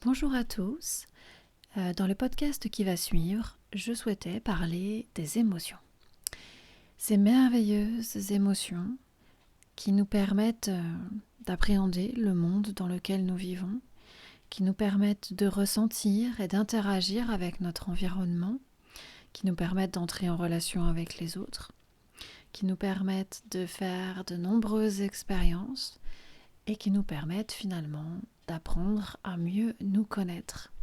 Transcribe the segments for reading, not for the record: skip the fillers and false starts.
Bonjour à tous. Dans le podcast qui va suivre, je souhaitais parler des émotions. Ces merveilleuses émotions qui nous permettent d'appréhender le monde dans lequel nous vivons, qui nous permettent de ressentir et d'interagir avec notre environnement, qui nous permettent d'entrer en relation avec les autres, qui nous permettent de faire de nombreuses expériences et qui nous permettent finalement d'apprendre à mieux nous connaître.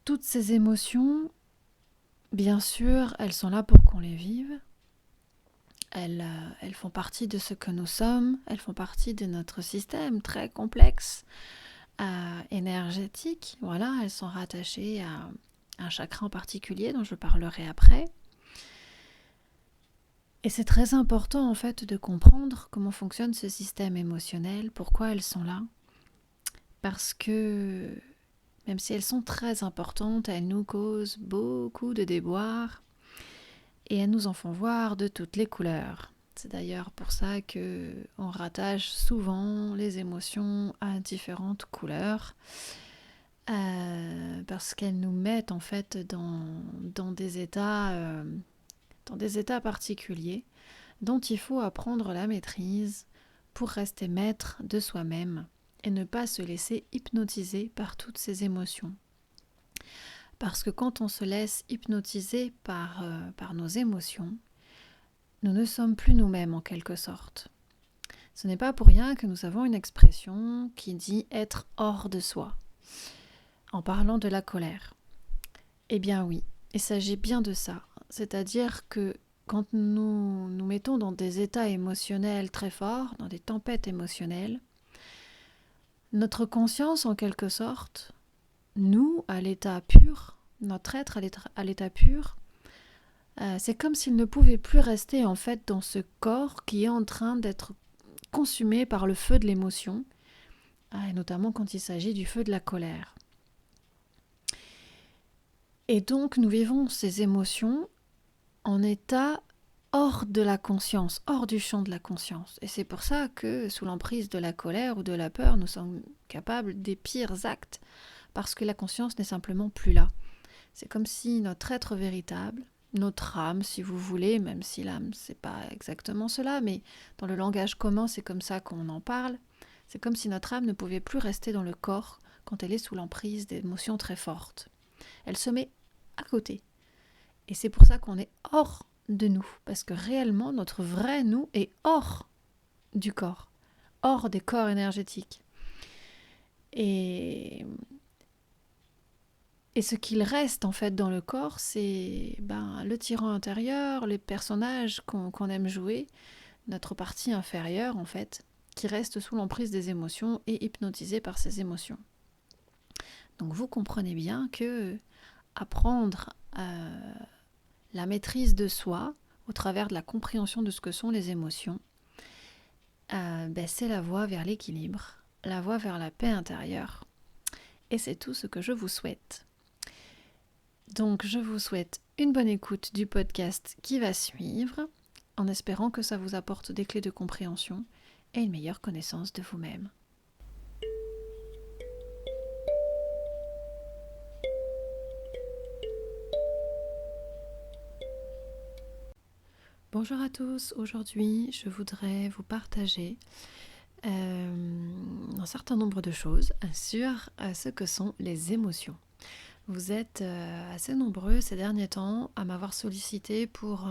Toutes ces émotions, bien sûr, elles sont là pour qu'on les vive. Elles font partie de ce que nous sommes, elles font partie de notre système très complexe, énergétique. Voilà, elles sont rattachées à un chakra en particulier dont je parlerai après. Et c'est très important en fait de comprendre comment fonctionne ce système émotionnel, pourquoi elles sont là. Parce que même si elles sont très importantes, elles nous causent beaucoup de déboires et elles nous en font voir de toutes les couleurs. C'est d'ailleurs pour ça qu'on rattache souvent les émotions à différentes couleurs, parce qu'elles nous mettent en fait dans des états particuliers dont il faut apprendre la maîtrise pour rester maître de soi-même et ne pas se laisser hypnotiser par toutes ces émotions. Parce que quand on se laisse hypnotiser par nos émotions, nous ne sommes plus nous-mêmes en quelque sorte. Ce n'est pas pour rien que nous avons une expression qui dit être hors de soi, en parlant de la colère. Eh bien oui, il s'agit bien de ça. C'est-à-dire que quand nous nous mettons dans des états émotionnels très forts, dans des tempêtes émotionnelles, notre conscience en quelque sorte, nous à l'état pur, notre être à l'état pur, c'est comme s'il ne pouvait plus rester en fait dans ce corps qui est en train d'être consumé par le feu de l'émotion, et notamment quand il s'agit du feu de la colère. Et donc nous vivons ces émotions en état hors de la conscience, hors du champ de la conscience. Et c'est pour ça que sous l'emprise de la colère ou de la peur, nous sommes capables des pires actes, parce que la conscience n'est simplement plus là. C'est comme si notre être véritable, notre âme si vous voulez, même si l'âme c'est pas exactement cela, mais dans le langage commun c'est comme ça qu'on en parle, c'est comme si notre âme ne pouvait plus rester dans le corps quand elle est sous l'emprise d'émotions très fortes. Elle se met à côté. Et c'est pour ça qu'on est hors de nous, parce que réellement notre vrai nous est hors du corps, hors des corps énergétiques. Et ce qu'il reste en fait dans le corps, c'est le tyran intérieur, les personnages qu'on aime jouer, notre partie inférieure en fait, qui reste sous l'emprise des émotions et hypnotisée par ces émotions. Donc vous comprenez bien que apprendre la maîtrise de soi au travers de la compréhension de ce que sont les émotions, c'est la voie vers l'équilibre, la voie vers la paix intérieure. Et c'est tout ce que je vous souhaite. Donc je vous souhaite une bonne écoute du podcast qui va suivre, en espérant que ça vous apporte des clés de compréhension et une meilleure connaissance de vous-même. Bonjour à tous, aujourd'hui je voudrais vous partager un certain nombre de choses sur ce que sont les émotions. Vous êtes assez nombreux ces derniers temps à m'avoir sollicité pour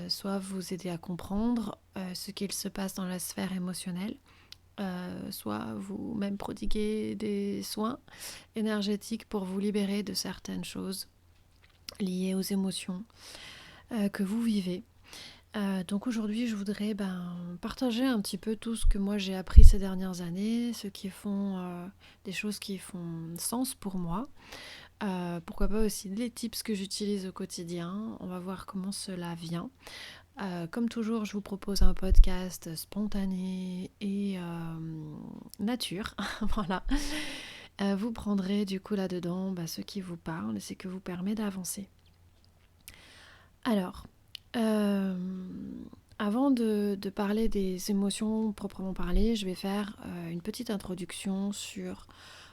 soit vous aider à comprendre ce qu'il se passe dans la sphère émotionnelle, soit vous-même prodiguer des soins énergétiques pour vous libérer de certaines choses liées aux émotions que vous vivez. Donc aujourd'hui je voudrais partager un petit peu tout ce que moi j'ai appris ces dernières années, des choses qui font sens pour moi. Pourquoi pas aussi les tips que j'utilise au quotidien. On va voir comment cela vient. Comme toujours, je vous propose un podcast spontané et nature. Voilà. Vous prendrez du coup là-dedans ce qui vous parle et ce qui vous permet d'avancer. Alors, Avant de parler des émotions proprement parlées, je vais faire une petite introduction sur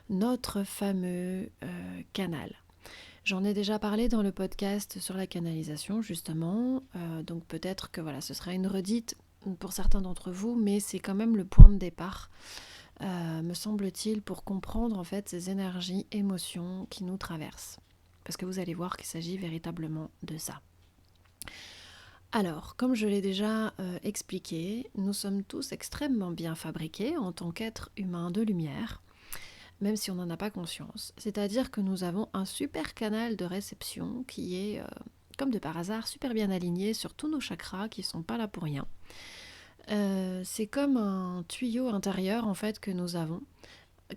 notre fameux canal. J'en ai déjà parlé dans le podcast sur la canalisation, justement, donc peut-être que voilà, ce sera une redite pour certains d'entre vous, mais c'est quand même le point de départ, me semble-t-il, pour comprendre en fait ces énergies, émotions qui nous traversent. Parce que vous allez voir qu'il s'agit véritablement de ça. Alors, comme je l'ai déjà expliqué, nous sommes tous extrêmement bien fabriqués en tant qu'êtres humains de lumière, même si on n'en a pas conscience. C'est-à-dire que nous avons un super canal de réception qui est, comme de par hasard, super bien aligné sur tous nos chakras qui ne sont pas là pour rien. C'est comme un tuyau intérieur en fait que nous avons,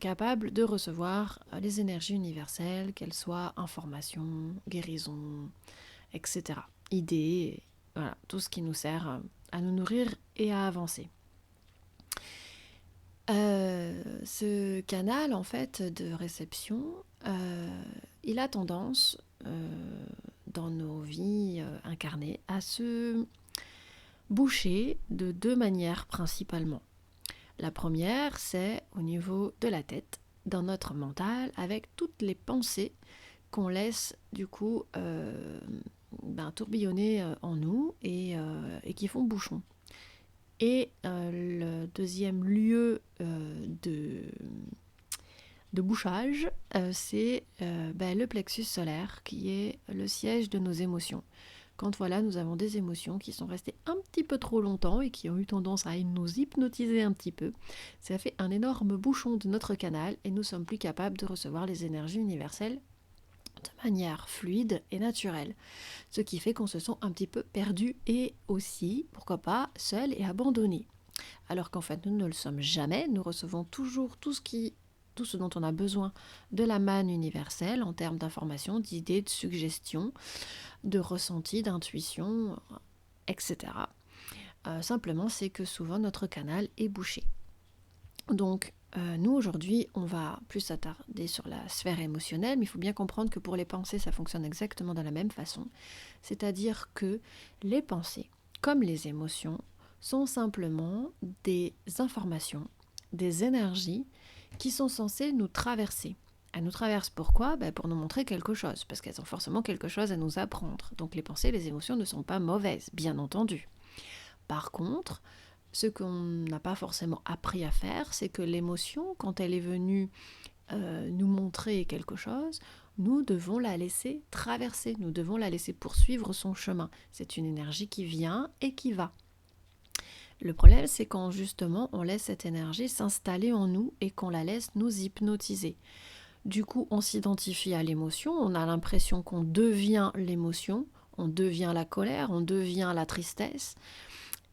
capable de recevoir les énergies universelles, qu'elles soient information, guérison, etc. Idées, voilà, tout ce qui nous sert à nous nourrir et à avancer. Ce canal en fait de réception, il a tendance dans nos vies incarnées à se boucher de deux manières principalement. La première, c'est au niveau de la tête, dans notre mental, avec toutes les pensées qu'on laisse du coup tourbillonner en nous et qui font bouchon. Et le deuxième lieu de bouchage, c'est le plexus solaire, qui est le siège de nos émotions. Quand voilà, nous avons des émotions qui sont restées un petit peu trop longtemps et qui ont eu tendance à nous hypnotiser un petit peu, ça fait un énorme bouchon de notre canal et nous sommes plus capables de recevoir les énergies universelles de manière fluide et naturelle. Ce qui fait qu'on se sent un petit peu perdu et aussi, pourquoi pas, seul et abandonné. Alors qu'en fait, nous ne le sommes jamais, nous recevons toujours tout ce dont on a besoin de la manne universelle en termes d'informations, d'idées, de suggestions, de ressentis, d'intuition, etc. Simplement, c'est que souvent notre canal est bouché. Donc, nous aujourd'hui, on va plus s'attarder sur la sphère émotionnelle, mais il faut bien comprendre que pour les pensées, ça fonctionne exactement de la même façon. C'est-à-dire que les pensées, comme les émotions, sont simplement des informations, des énergies qui sont censées nous traverser. Elles nous traversent pourquoi ? Pour nous montrer quelque chose, parce qu'elles ont forcément quelque chose à nous apprendre. Donc les pensées, les émotions ne sont pas mauvaises, bien entendu. Par contre, ce qu'on n'a pas forcément appris à faire, c'est que l'émotion, quand elle est venue nous montrer quelque chose, nous devons la laisser traverser, nous devons la laisser poursuivre son chemin. C'est une énergie qui vient et qui va. Le problème, c'est quand justement on laisse cette énergie s'installer en nous et qu'on la laisse nous hypnotiser. Du coup, on s'identifie à l'émotion, on a l'impression qu'on devient l'émotion, on devient la colère, on devient la tristesse.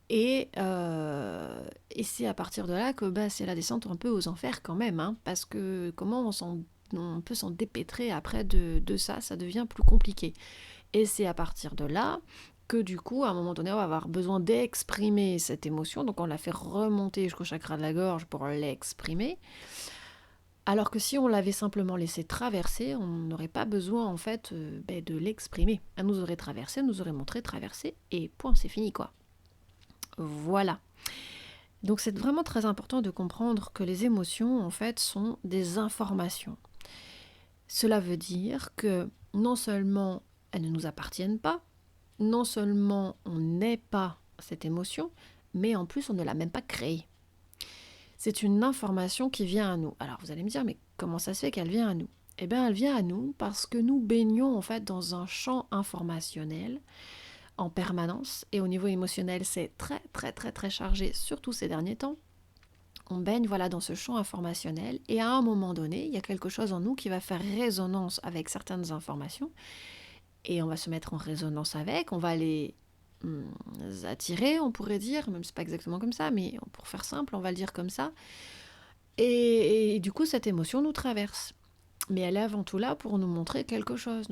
Et c'est à partir de là que c'est la descente un peu aux enfers quand même, hein, parce que comment on peut s'en dépêtrer après de ça, ça devient plus compliqué. Et c'est à partir de là que du coup, à un moment donné, on va avoir besoin d'exprimer cette émotion, donc on la fait remonter jusqu'au chakra de la gorge pour l'exprimer. Alors que si on l'avait simplement laissé traverser, on n'aurait pas besoin en fait de l'exprimer. Elle nous aurait traversé, elle nous aurait montré traverser, et point, c'est fini quoi. Voilà. Donc c'est vraiment très important de comprendre que les émotions en fait sont des informations. Cela veut dire que non seulement elles ne nous appartiennent pas, non seulement on n'est pas cette émotion, mais en plus on ne l'a même pas créée. C'est une information qui vient à nous. Alors vous allez me dire, mais comment ça se fait qu'elle vient à nous ? Eh bien elle vient à nous parce que nous baignons en fait dans un champ informationnel en permanence, et au niveau émotionnel, c'est très très très très chargé, surtout ces derniers temps. On baigne dans ce champ informationnel, et à un moment donné, il y a quelque chose en nous qui va faire résonance avec certaines informations, et on va se mettre en résonance avec, on va les attirer, on pourrait dire, même si c'est pas exactement comme ça, mais pour faire simple, on va le dire comme ça, et du coup, cette émotion nous traverse. Mais elle est avant tout là pour nous montrer quelque chose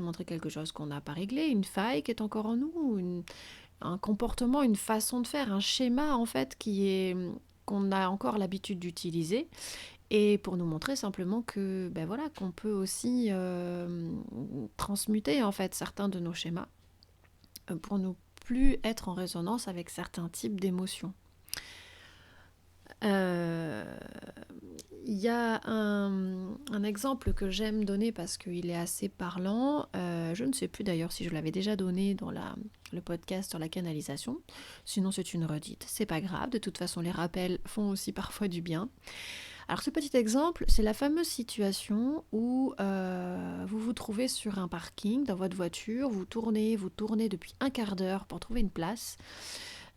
qu'on n'a pas réglé, une faille qui est encore en nous, un comportement, une façon de faire, un schéma en fait qu'on a encore l'habitude d'utiliser, et pour nous montrer simplement que qu'on peut aussi transmuter en fait certains de nos schémas pour nous plus être en résonance avec certains types d'émotions. Il y a un exemple que j'aime donner parce qu'il est assez parlant. Je ne sais plus d'ailleurs si je l'avais déjà donné dans le podcast sur la canalisation. Sinon c'est une redite, c'est pas grave. De toute façon les rappels font aussi parfois du bien. Alors ce petit exemple, c'est la fameuse situation où vous vous trouvez sur un parking dans votre voiture, vous tournez depuis un quart d'heure pour trouver une place.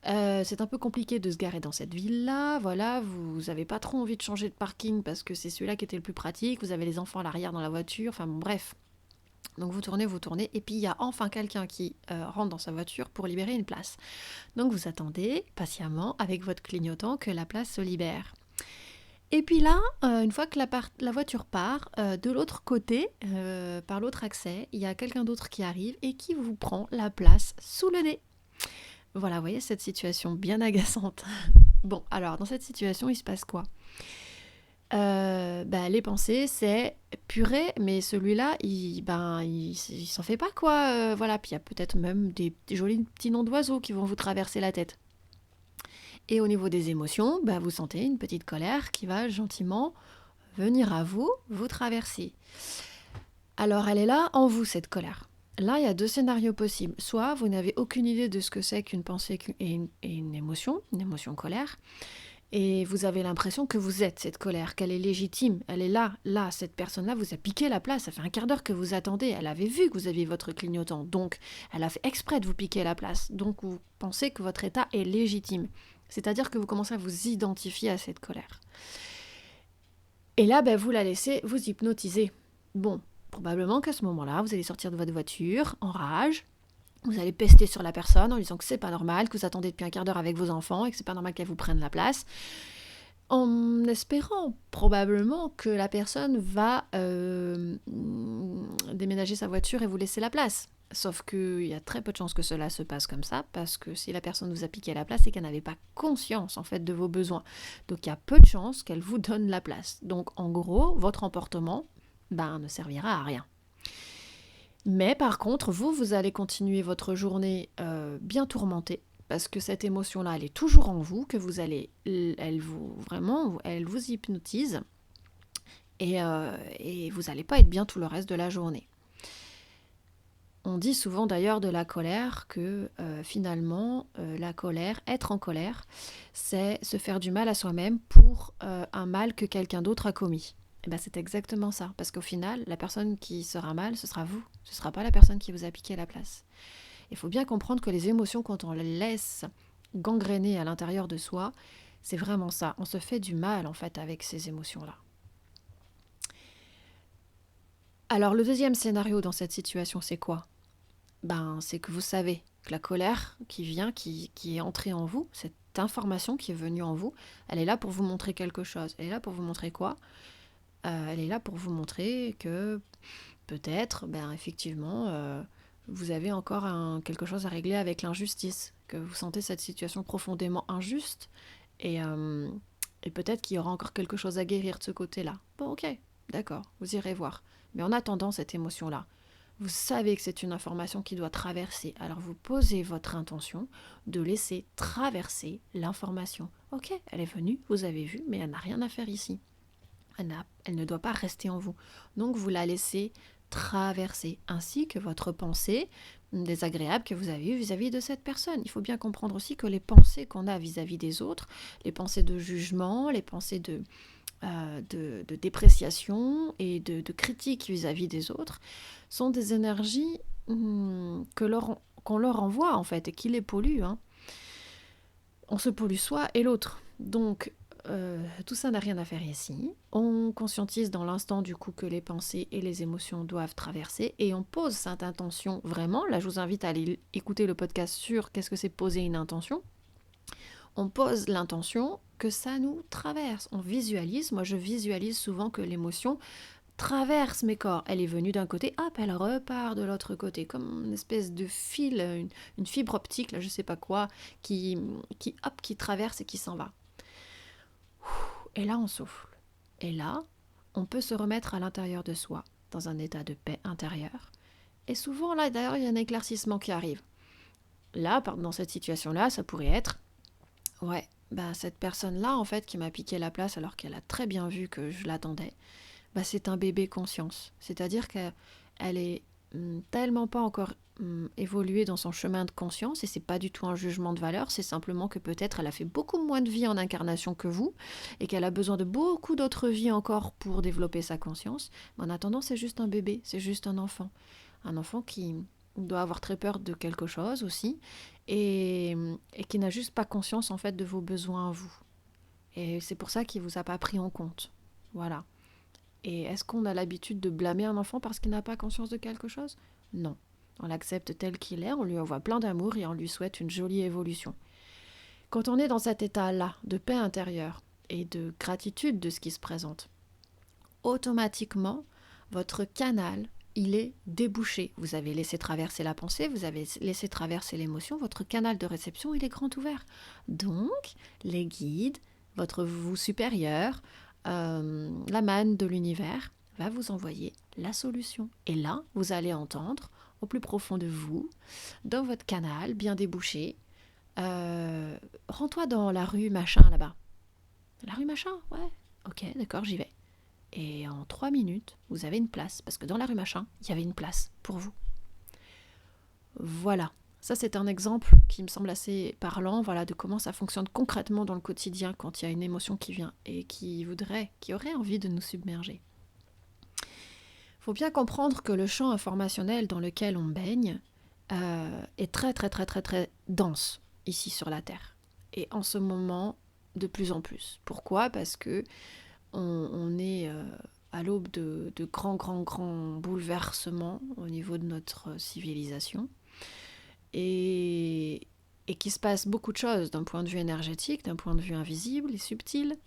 C'est un peu compliqué de se garer dans cette ville-là, voilà, vous n'avez pas trop envie de changer de parking parce que c'est celui-là qui était le plus pratique, vous avez les enfants à l'arrière dans la voiture, enfin bon, bref. Donc vous tournez, et puis il y a enfin quelqu'un qui rentre dans sa voiture pour libérer une place. Donc vous attendez patiemment avec votre clignotant que la place se libère. Et puis là, une fois que la voiture part, de l'autre côté, par l'autre accès, il y a quelqu'un d'autre qui arrive et qui vous prend la place sous le nez. Voilà, vous voyez cette situation bien agaçante. Bon, alors dans cette situation, il se passe quoi ? Les pensées, c'est purée, mais celui-là, il s'en fait pas quoi. Voilà, puis il y a peut-être même des jolis petits noms d'oiseaux qui vont vous traverser la tête. Et au niveau des émotions, vous sentez une petite colère qui va gentiment venir à vous traverser. Alors elle est là en vous, cette colère. Là, il y a deux scénarios possibles. Soit vous n'avez aucune idée de ce que c'est qu'une pensée et une émotion colère, et vous avez l'impression que vous êtes cette colère, qu'elle est légitime, elle est là, cette personne-là vous a piqué la place, ça fait un quart d'heure que vous attendez, elle avait vu que vous aviez votre clignotant, donc elle a fait exprès de vous piquer la place, donc vous pensez que votre état est légitime. C'est-à-dire que vous commencez à vous identifier à cette colère. Et là, vous la laissez vous hypnotiser. Bon, probablement qu'à ce moment-là, vous allez sortir de votre voiture en rage, vous allez pester sur la personne en lui disant que c'est pas normal, que vous attendez depuis un quart d'heure avec vos enfants et que c'est pas normal qu'elle vous prenne la place, en espérant probablement que la personne va déménager sa voiture et vous laisser la place. Sauf qu'il y a très peu de chances que cela se passe comme ça, parce que si la personne vous a piqué la place, c'est qu'elle n'avait pas conscience en fait de vos besoins. Donc il y a peu de chances qu'elle vous donne la place. Donc en gros, votre emportement ne servira à rien. Mais par contre, vous allez continuer votre journée bien tourmentée, parce que cette émotion-là, elle est toujours en vous, que vous allez, elle vous hypnotise, et vous n'allez pas être bien tout le reste de la journée. On dit souvent d'ailleurs de la colère que finalement, la colère, être en colère, c'est se faire du mal à soi-même pour un mal que quelqu'un d'autre a commis. Et c'est exactement ça, parce qu'au final, la personne qui sera mal, ce sera vous, ce ne sera pas la personne qui vous a piqué la place. Il faut bien comprendre que les émotions, quand on les laisse gangréner à l'intérieur de soi, c'est vraiment ça, on se fait du mal en fait avec ces émotions-là. Alors le deuxième scénario dans cette situation, c'est quoi ? C'est que vous savez que la colère qui vient, qui est entrée en vous, cette information qui est venue en vous, elle est là pour vous montrer quelque chose. Elle est là pour vous montrer quoi ? Elle est là pour vous montrer que peut-être, effectivement, vous avez encore quelque chose à régler avec l'injustice, que vous sentez cette situation profondément injuste, et peut-être qu'il y aura encore quelque chose à guérir de ce côté-là. Bon, ok, d'accord, vous irez voir. Mais en attendant cette émotion-là, vous savez que c'est une information qui doit traverser. Alors vous posez votre intention de laisser traverser l'information. Ok, elle est venue, vous avez vu, mais elle n'a rien à faire ici. Elle ne doit pas rester en vous. Donc vous la laissez traverser, ainsi que votre pensée désagréable que vous avez eue vis-à-vis de cette personne. Il faut bien comprendre aussi que les pensées qu'on a vis-à-vis des autres, les pensées de jugement, les pensées de dépréciation et de critique vis-à-vis des autres, sont des énergies qu'on leur envoie en fait et qui les polluent. On se pollue soi et l'autre. Donc tout ça n'a rien à faire ici. On conscientise dans l'instant du coup que les pensées et les émotions doivent traverser et on pose cette intention vraiment. Là, je vous invite à aller écouter le podcast sur qu'est-ce que c'est poser une intention. On pose l'intention que ça nous traverse. On visualise. Moi, je visualise souvent que l'émotion traverse mes corps. Elle est venue d'un côté, hop, elle repart de l'autre côté, comme une espèce de fil, une fibre optique, là, je sais pas quoi, qui traverse et qui s'en va. Et là, on souffle. Et là, on peut se remettre à l'intérieur de soi, dans un état de paix intérieure. Et souvent, là, d'ailleurs, il y a un éclaircissement qui arrive. Là, dans cette situation-là, ça pourrait être, ouais, cette personne-là, en fait, qui m'a piqué la place alors qu'elle a très bien vu que je l'attendais, c'est un bébé conscience. C'est-à-dire qu'elle est tellement pas encore évoluée dans son chemin de conscience, et c'est pas du tout un jugement de valeur, c'est simplement que peut-être elle a fait beaucoup moins de vie en incarnation que vous, et qu'elle a besoin de beaucoup d'autres vies encore pour développer sa conscience. Mais en attendant, c'est juste un bébé, c'est juste un enfant. Un enfant qui doit avoir très peur de quelque chose aussi, et qui n'a juste pas conscience en fait de vos besoins à vous. Et c'est pour ça qu'il vous a pas pris en compte. Voilà. Et est-ce qu'on a l'habitude de blâmer un enfant parce qu'il n'a pas conscience de quelque chose? Non. On l'accepte tel qu'il est, on lui envoie plein d'amour et on lui souhaite une jolie évolution. Quand on est dans cet état-là de paix intérieure et de gratitude de ce qui se présente, automatiquement, votre canal, il est débouché. Vous avez laissé traverser la pensée, vous avez laissé traverser l'émotion, votre canal de réception, il est grand ouvert. Donc, les guides, votre vous supérieur, la manne de l'univers va vous envoyer la solution. Et là, vous allez entendre au plus profond de vous, dans votre canal bien débouché, rends-toi dans la rue machin là-bas. La rue machin, ouais. Ok, d'accord, j'y vais. Et en 3 minutes, vous avez une place, parce que dans la rue machin, il y avait une place pour vous. Voilà. Ça, c'est un exemple qui me semble assez parlant, voilà, de comment ça fonctionne concrètement dans le quotidien quand il y a une émotion qui vient et qui aurait envie de nous submerger. Il faut bien comprendre que le champ informationnel dans lequel on baigne est très, très, très, très, très dense ici sur la Terre. Et en ce moment, de plus en plus. Pourquoi ? Parce que on est à l'aube de grands, grands, grands bouleversements au niveau de notre civilisation. Et qu'il se passe beaucoup de choses d'un point de vue énergétique, d'un point de vue invisible et subtil,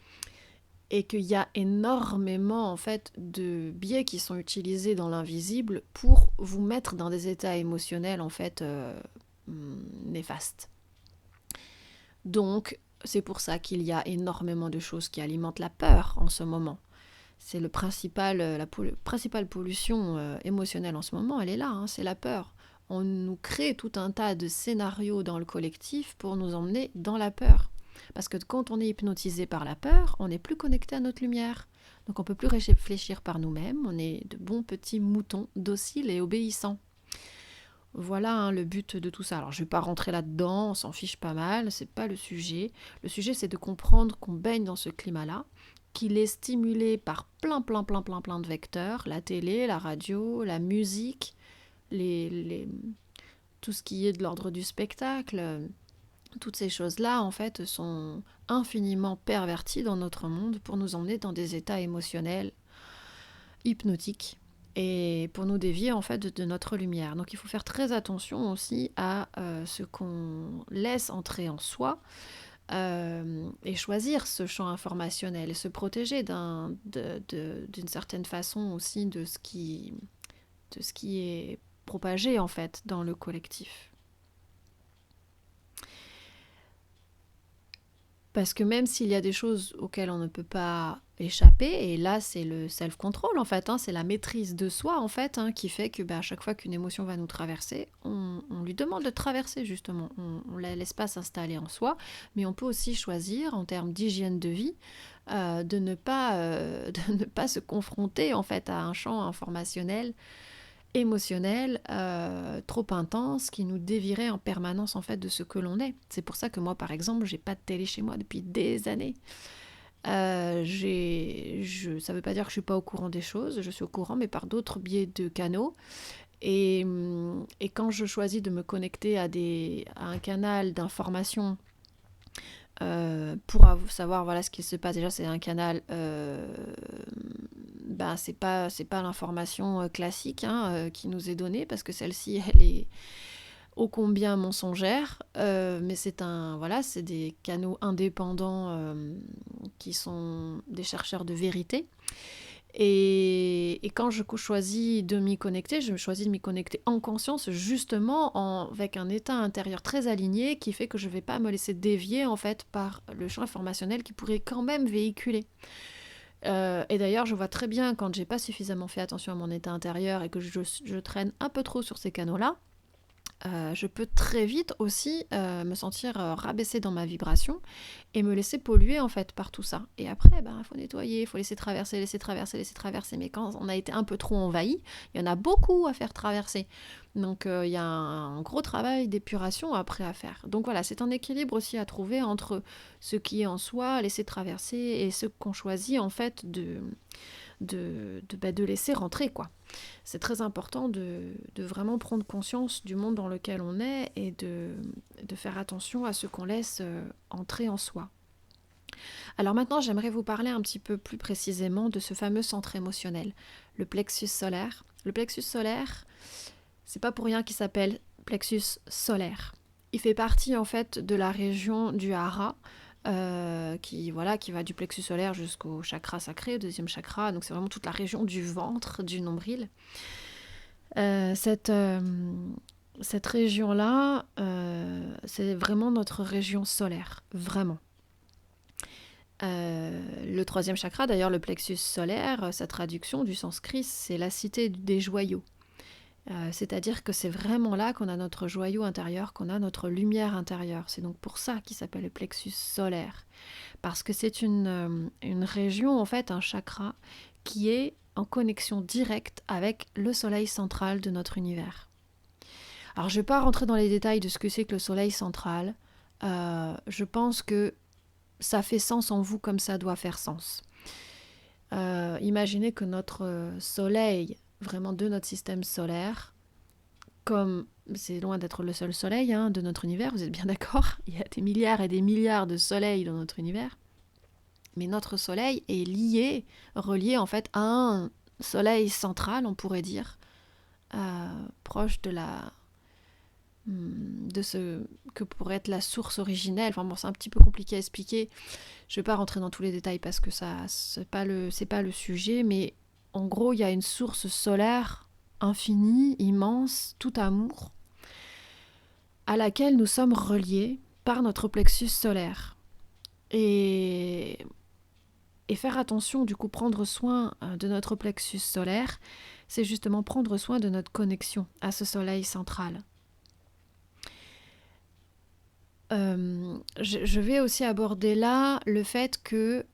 et qu'il y a énormément en fait de biais qui sont utilisés dans l'invisible pour vous mettre dans des états émotionnels en fait néfastes. Donc c'est pour ça qu'il y a énormément de choses qui alimentent la peur en ce moment. C'est la principale pollution émotionnelle en ce moment, elle est là, c'est la peur. On nous crée tout un tas de scénarios dans le collectif pour nous emmener dans la peur. Parce que quand on est hypnotisé par la peur, on n'est plus connecté à notre lumière. Donc on ne peut plus réfléchir par nous-mêmes, on est de bons petits moutons dociles et obéissants. Voilà le but de tout ça. Alors je ne vais pas rentrer là-dedans, on s'en fiche pas mal, c'est pas le sujet. Le sujet c'est de comprendre qu'on baigne dans ce climat-là, qu'il est stimulé par plein de vecteurs, la télé, la radio, la musique, tout ce qui est de l'ordre du spectacle. Toutes ces choses-là, en fait, sont infiniment perverties dans notre monde pour nous emmener dans des états émotionnels hypnotiques et pour nous dévier, en fait, de notre lumière. Donc, il faut faire très attention aussi à ce qu'on laisse entrer en soi et choisir ce champ informationnel et se protéger d'une certaine façon aussi de ce qui est propagé, en fait, dans le collectif. Parce que même s'il y a des choses auxquelles on ne peut pas échapper, et là c'est le self-control en fait, c'est la maîtrise de soi en fait, qui fait que à chaque fois qu'une émotion va nous traverser, on lui demande de traverser justement, on ne la laisse pas s'installer en soi, mais on peut aussi choisir en termes d'hygiène de vie de ne pas se confronter en fait à un champ informationnel émotionnel trop intense qui nous dévierait en permanence en fait de ce que l'on est. C'est pour ça que moi par exemple j'ai pas de télé chez moi depuis des années. Ça veut pas dire que je suis pas au courant des choses, je suis au courant mais par d'autres biais de canaux. Et quand je choisis de me connecter à un canal d'information pour savoir voilà ce qui se passe, déjà c'est un canal c'est pas l'information classique qui nous est donnée parce que celle-ci elle est ô combien mensongère, mais c'est des canaux indépendants qui sont des chercheurs de vérité. Et quand je choisis de m'y connecter, je choisis de m'y connecter en conscience, justement avec un état intérieur très aligné qui fait que je ne vais pas me laisser dévier en fait par le champ informationnel qui pourrait quand même véhiculer. Et d'ailleurs, je vois très bien quand j'ai pas suffisamment fait attention à mon état intérieur et que je traîne un peu trop sur ces canaux-là, je peux très vite aussi me sentir rabaissée dans ma vibration et me laisser polluer en fait par tout ça. Et après, il faut nettoyer, il faut laisser traverser, laisser traverser, laisser traverser. Mais quand on a été un peu trop envahi, il y en a beaucoup à faire traverser. Donc il y a un gros travail d'épuration après à faire. Donc voilà, c'est un équilibre aussi à trouver entre ce qui est en soi, laisser traverser, et ce qu'on choisit en fait de laisser rentrer, quoi. C'est très important de vraiment prendre conscience du monde dans lequel on est et de faire attention à ce qu'on laisse entrer en soi. Alors maintenant, j'aimerais vous parler un petit peu plus précisément de ce fameux centre émotionnel, le plexus solaire. Le plexus solaire, c'est pas pour rien qu'il s'appelle plexus solaire. Il fait partie en fait de la région du hara, qui va du plexus solaire jusqu'au chakra sacré, deuxième chakra. Donc c'est vraiment toute la région du ventre, du nombril. Cette région-là, c'est vraiment notre région solaire, vraiment. Le troisième chakra, d'ailleurs le plexus solaire, sa traduction du sanskrit, c'est la cité des joyaux. C'est-à-dire que c'est vraiment là qu'on a notre joyau intérieur, qu'on a notre lumière intérieure. C'est donc pour ça qu'il s'appelle le plexus solaire. Parce que c'est une région, en fait, un chakra, qui est en connexion directe avec le soleil central de notre univers. Alors je ne vais pas rentrer dans les détails de ce que c'est que le soleil central. Je pense que ça fait sens en vous comme ça doit faire sens. Imaginez que notre soleil, vraiment de notre système solaire, comme c'est loin d'être le seul soleil de notre univers, vous êtes bien d'accord? Il y a des milliards et des milliards de soleils dans notre univers. Mais notre soleil est relié en fait à un soleil central, on pourrait dire, proche de ce que pourrait être la source originelle. Enfin bon, c'est un petit peu compliqué à expliquer. Je ne vais pas rentrer dans tous les détails parce que c'est pas le sujet, mais en gros, il y a une source solaire infinie, immense, tout amour, à laquelle nous sommes reliés par notre plexus solaire. Et faire attention, du coup, prendre soin de notre plexus solaire, c'est justement prendre soin de notre connexion à ce soleil central. Je vais aussi aborder là le fait que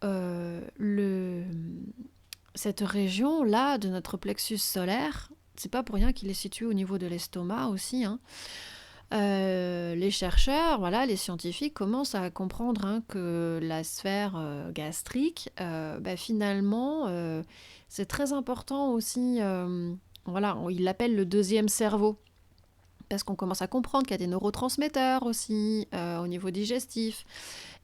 cette région-là de notre plexus solaire, c'est pas pour rien qu'il est situé au niveau de l'estomac aussi, les chercheurs, les scientifiques commencent à comprendre que la sphère gastrique, finalement, c'est très important aussi. Ils l'appellent le deuxième cerveau. Parce qu'on commence à comprendre qu'il y a des neurotransmetteurs aussi au niveau digestif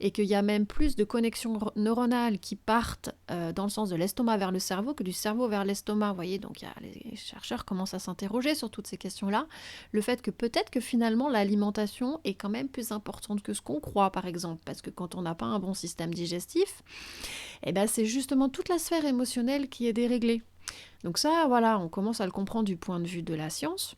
et qu'il y a même plus de connexions neuronales qui partent dans le sens de l'estomac vers le cerveau que du cerveau vers l'estomac. Vous voyez, donc les chercheurs commencent à s'interroger sur toutes ces questions-là. Le fait que peut-être que finalement l'alimentation est quand même plus importante que ce qu'on croit, par exemple. Parce que quand on n'a pas un bon système digestif, c'est justement toute la sphère émotionnelle qui est déréglée. Donc ça, on commence à le comprendre du point de vue de la science.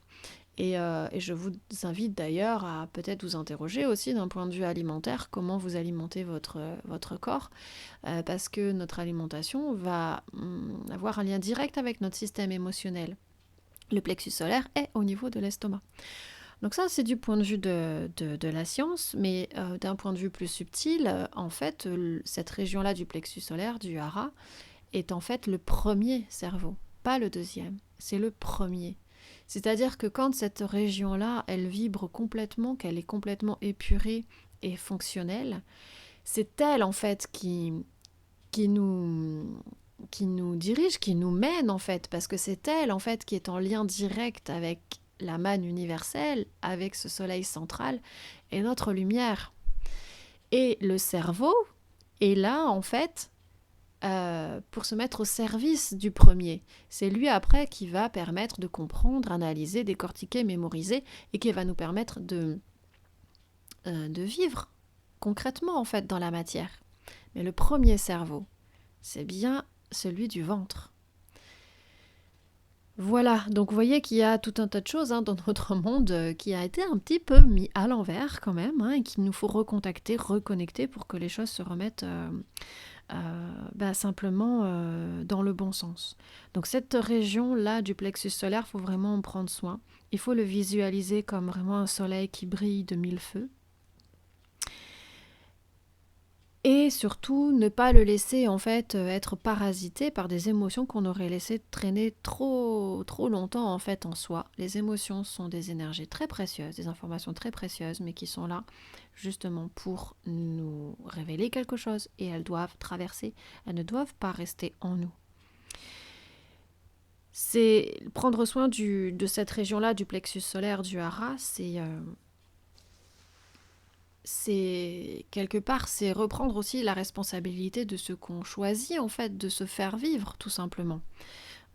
Et je vous invite d'ailleurs à peut-être vous interroger aussi d'un point de vue alimentaire, comment vous alimentez votre corps, parce que notre alimentation va avoir un lien direct avec notre système émotionnel. Le plexus solaire est au niveau de l'estomac. Donc ça, c'est du point de vue de la science, mais d'un point de vue plus subtil, en fait, cette région-là du plexus solaire, du hara, est en fait le premier cerveau, pas le deuxième, c'est le premier. C'est-à-dire que quand cette région-là, elle vibre complètement, qu'elle est complètement épurée et fonctionnelle, c'est elle en fait qui nous dirige, qui nous mène en fait, parce que c'est elle en fait qui est en lien direct avec la manne universelle, avec ce soleil central et notre lumière. Et le cerveau est là en fait pour se mettre au service du premier. C'est lui après qui va permettre de comprendre, analyser, décortiquer, mémoriser et qui va nous permettre de vivre concrètement en fait dans la matière. Mais le premier cerveau, c'est bien celui du ventre. Voilà, donc vous voyez qu'il y a tout un tas de choses dans notre monde qui a été un petit peu mis à l'envers quand même, et qu'il nous faut recontacter, reconnecter pour que les choses se remettent simplement dans le bon sens. Donc cette région-là du plexus solaire, il faut vraiment en prendre soin. Il faut le visualiser comme vraiment un soleil qui brille de mille feux. Et surtout, ne pas le laisser en fait être parasité par des émotions qu'on aurait laissé traîner trop longtemps en fait en soi. Les émotions sont des énergies très précieuses, des informations très précieuses, mais qui sont là justement pour nous révéler quelque chose, et elles doivent traverser, elles ne doivent pas rester en nous. C'est prendre soin de cette région-là, du plexus solaire, du hara, c'est quelque part, c'est reprendre aussi la responsabilité de ce qu'on choisit en fait, de se faire vivre tout simplement.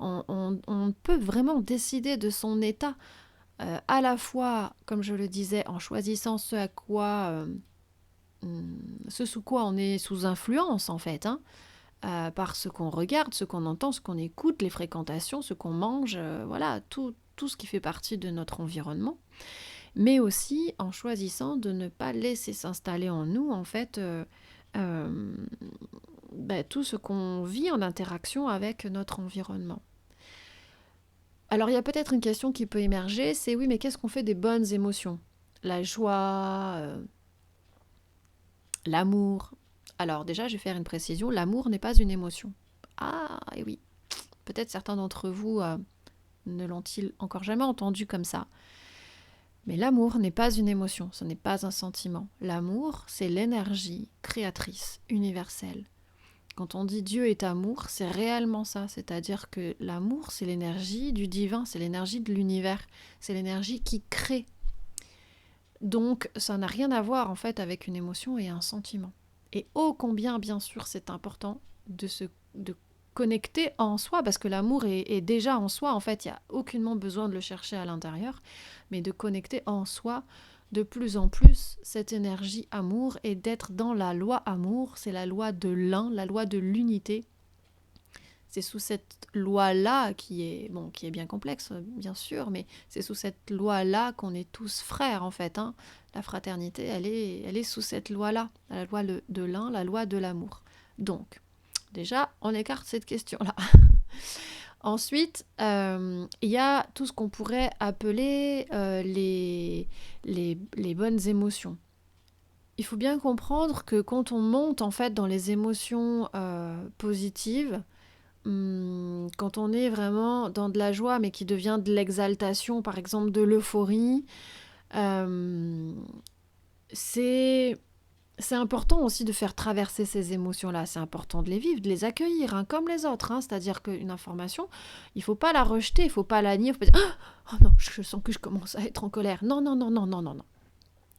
On peut vraiment décider de son état, à la fois, comme je le disais, en choisissant ce sous quoi on est sous influence en fait, par ce qu'on regarde, ce qu'on entend, ce qu'on écoute, les fréquentations, ce qu'on mange, voilà, tout ce qui fait partie de notre environnement, mais aussi en choisissant de ne pas laisser s'installer en nous, en fait, euh, tout ce qu'on vit en interaction avec notre environnement. Alors il y a peut-être une question qui peut émerger, c'est oui, mais qu'est-ce qu'on fait des bonnes émotions? La joie, l'amour. Alors déjà, je vais faire une précision, l'amour n'est pas une émotion. Ah, et oui, peut-être certains d'entre vous ne l'ont-ils encore jamais entendu comme ça. Mais l'amour n'est pas une émotion, ce n'est pas un sentiment. L'amour, c'est l'énergie créatrice, universelle. Quand on dit Dieu est amour, c'est réellement ça. C'est-à-dire que l'amour, c'est l'énergie du divin, c'est l'énergie de l'univers, c'est l'énergie qui crée. Donc, ça n'a rien à voir en fait avec une émotion et un sentiment. Et ô combien, bien sûr, c'est important de connecter en soi, parce que l'amour est déjà en soi, en fait, il n'y a aucunement besoin de le chercher à l'intérieur, mais de connecter en soi de plus en plus cette énergie amour et d'être dans la loi amour, c'est la loi de l'un, la loi de l'unité. C'est sous cette loi-là qui est bien complexe, bien sûr, mais c'est sous cette loi-là qu'on est tous frères, en fait. La fraternité, elle est sous cette loi-là, la loi de l'un, la loi de l'amour. Donc, déjà, on écarte cette question-là. Ensuite, il y a tout ce qu'on pourrait appeler les bonnes émotions. Il faut bien comprendre que quand on monte en fait dans les émotions positives, quand on est vraiment dans de la joie mais qui devient de l'exaltation, par exemple de l'euphorie, euh, c'est important aussi de faire traverser ces émotions-là. C'est important de les vivre, de les accueillir, comme les autres. C'est-à-dire qu'une information, il ne faut pas la rejeter, il ne faut pas la nier. Il ne faut pas dire « Oh non, je sens que je commence à être en colère. » Non, non, non, non, non, non, non.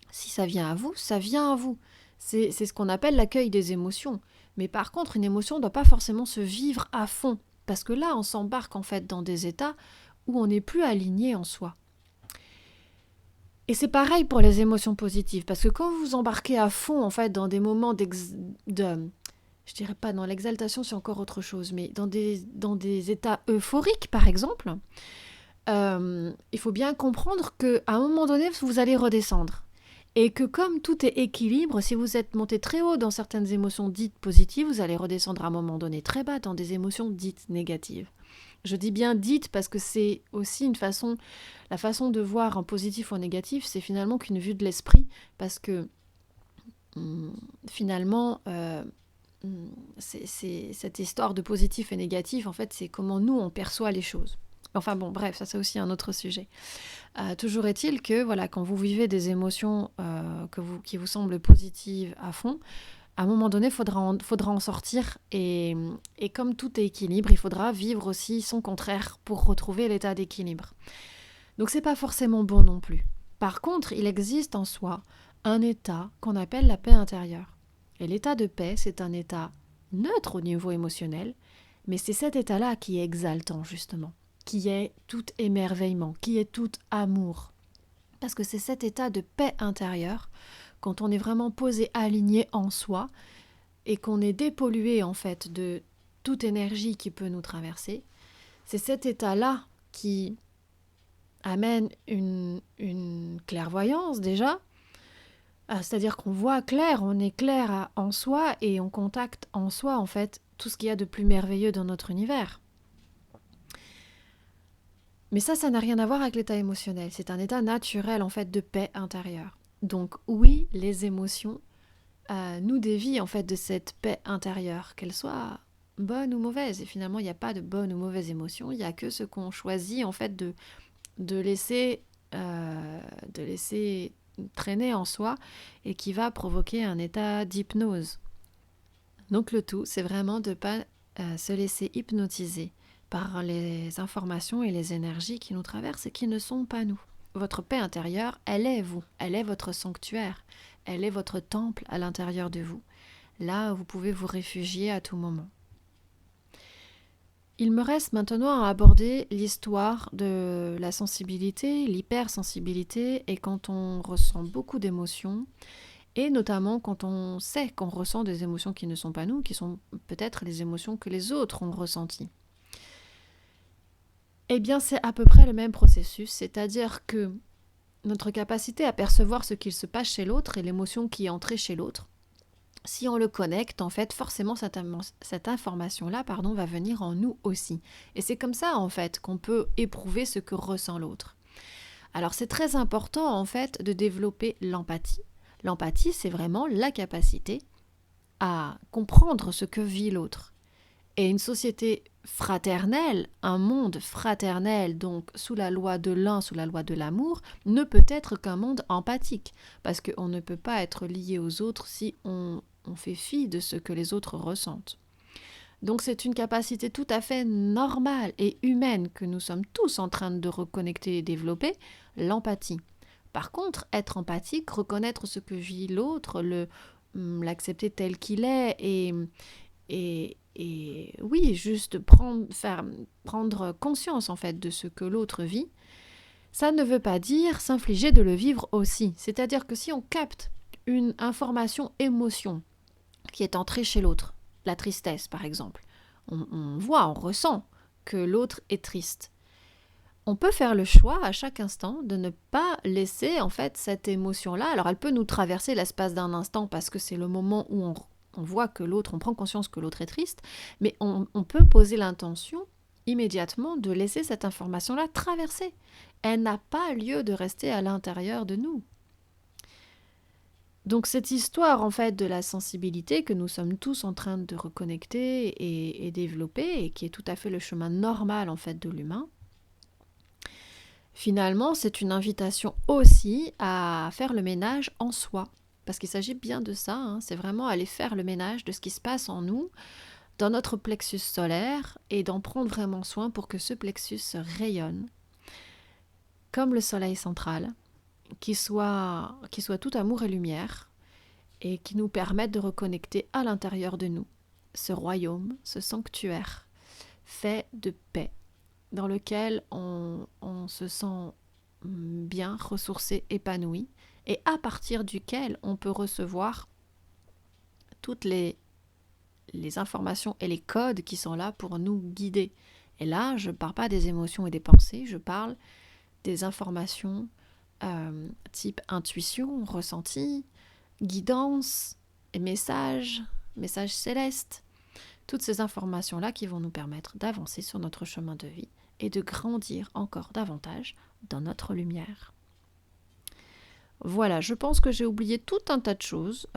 Si ça vient à vous, ça vient à vous. C'est ce qu'on appelle l'accueil des émotions. Mais par contre, une émotion ne doit pas forcément se vivre à fond. Parce que là, on s'embarque en fait dans des états où on n'est plus aligné en soi. Et c'est pareil pour les émotions positives, parce que quand vous embarquez à fond en fait dans des moments je dirais pas dans l'exaltation, c'est encore autre chose, mais dans des états euphoriques par exemple, il faut bien comprendre qu'à un moment donné, vous allez redescendre. Et que comme tout est équilibre, si vous êtes monté très haut dans certaines émotions dites positives, vous allez redescendre à un moment donné très bas dans des émotions dites négatives. Je dis bien dites parce que c'est aussi la façon de voir en positif ou en négatif, c'est finalement qu'une vue de l'esprit, parce que finalement, c'est cette histoire de positif et négatif, en fait, c'est comment nous, on perçoit les choses. Enfin bon, bref, ça c'est aussi un autre sujet. Toujours est-il que, voilà, quand vous vivez des émotions qui vous semblent positives à fond, à un moment donné, il faudra en sortir et comme tout est équilibre, il faudra vivre aussi son contraire pour retrouver l'état d'équilibre. Donc c'est pas forcément bon non plus. Par contre, il existe en soi un état qu'on appelle la paix intérieure. Et l'état de paix, c'est un état neutre au niveau émotionnel, mais c'est cet état-là qui est exaltant justement, qui est tout émerveillement, qui est tout amour. Parce que c'est cet état de paix intérieure, quand on est vraiment posé, aligné en soi, et qu'on est dépollué en fait de toute énergie qui peut nous traverser, c'est cet état-là qui amène une clairvoyance déjà, c'est-à-dire qu'on voit clair, on est clair en soi et on contacte en soi en fait tout ce qu'il y a de plus merveilleux dans notre univers. Mais ça n'a rien à voir avec l'état émotionnel, c'est un état naturel en fait de paix intérieure. Donc oui, les émotions nous dévient en fait de cette paix intérieure, qu'elle soit bonne ou mauvaise. Et finalement, il n'y a pas de bonne ou mauvaise émotion, il n'y a que ce qu'on choisit en fait de laisser traîner en soi et qui va provoquer un état d'hypnose. Donc le tout, c'est vraiment de ne pas se laisser hypnotiser par les informations et les énergies qui nous traversent et qui ne sont pas nous. Votre paix intérieure, elle est vous, elle est votre sanctuaire, elle est votre temple à l'intérieur de vous. Là, vous pouvez vous réfugier à tout moment. Il me reste maintenant à aborder l'histoire de la sensibilité, l'hypersensibilité, et quand on ressent beaucoup d'émotions, et notamment quand on sait qu'on ressent des émotions qui ne sont pas nous, qui sont peut-être les émotions que les autres ont ressenties. Eh bien, c'est à peu près le même processus, c'est-à-dire que notre capacité à percevoir ce qu'il se passe chez l'autre et l'émotion qui est entrée chez l'autre, si on le connecte, en fait, forcément, cette information-là, va venir en nous aussi. Et c'est comme ça, en fait, qu'on peut éprouver ce que ressent l'autre. Alors, c'est très important, en fait, de développer l'empathie. L'empathie, c'est vraiment la capacité à comprendre ce que vit l'autre. Et une société fraternelle, un monde fraternel, donc sous la loi de l'un, sous la loi de l'amour, ne peut être qu'un monde empathique. Parce qu'on ne peut pas être lié aux autres si on fait fi de ce que les autres ressentent. Donc c'est une capacité tout à fait normale et humaine que nous sommes tous en train de reconnecter et développer, l'empathie. Par contre, être empathique, reconnaître ce que vit l'autre, l'accepter tel qu'il est et oui, juste prendre conscience en fait de ce que l'autre vit, ça ne veut pas dire s'infliger de le vivre aussi. C'est-à-dire que si on capte une information émotion qui est entrée chez l'autre, la tristesse par exemple, on voit, on ressent que l'autre est triste. On peut faire le choix à chaque instant de ne pas laisser en fait cette émotion-là. Alors elle peut nous traverser l'espace d'un instant parce que c'est le moment où on voit que l'autre, on prend conscience que l'autre est triste, mais on peut poser l'intention immédiatement de laisser cette information-là traverser. Elle n'a pas lieu de rester à l'intérieur de nous. Donc cette histoire en fait de la sensibilité que nous sommes tous en train de reconnecter et développer, et qui est tout à fait le chemin normal en fait de l'humain, finalement c'est une invitation aussi à faire le ménage en soi. Parce qu'il s'agit bien de ça, c'est vraiment aller faire le ménage de ce qui se passe en nous, dans notre plexus solaire, et d'en prendre vraiment soin pour que ce plexus rayonne, comme le soleil central, qui soit tout amour et lumière, et qui nous permette de reconnecter à l'intérieur de nous ce royaume, ce sanctuaire fait de paix, dans lequel on se sent bien, ressourcé, épanoui, et à partir duquel on peut recevoir toutes les informations et les codes qui sont là pour nous guider. Et là, je ne parle pas des émotions et des pensées, je parle des informations type intuition, ressenti, guidance, et messages célestes. Toutes ces informations-là qui vont nous permettre d'avancer sur notre chemin de vie et de grandir encore davantage dans notre lumière. Voilà, je pense que j'ai oublié tout un tas de choses,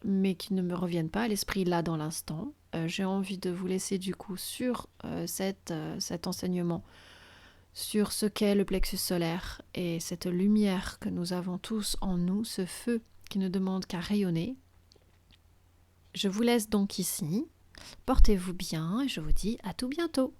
mais qui ne me reviennent pas à l'esprit là dans l'instant. J'ai envie de vous laisser du coup sur cet enseignement, sur ce qu'est le plexus solaire et cette lumière que nous avons tous en nous, ce feu qui ne demande qu'à rayonner. Je vous laisse donc ici, portez-vous bien et je vous dis à tout bientôt.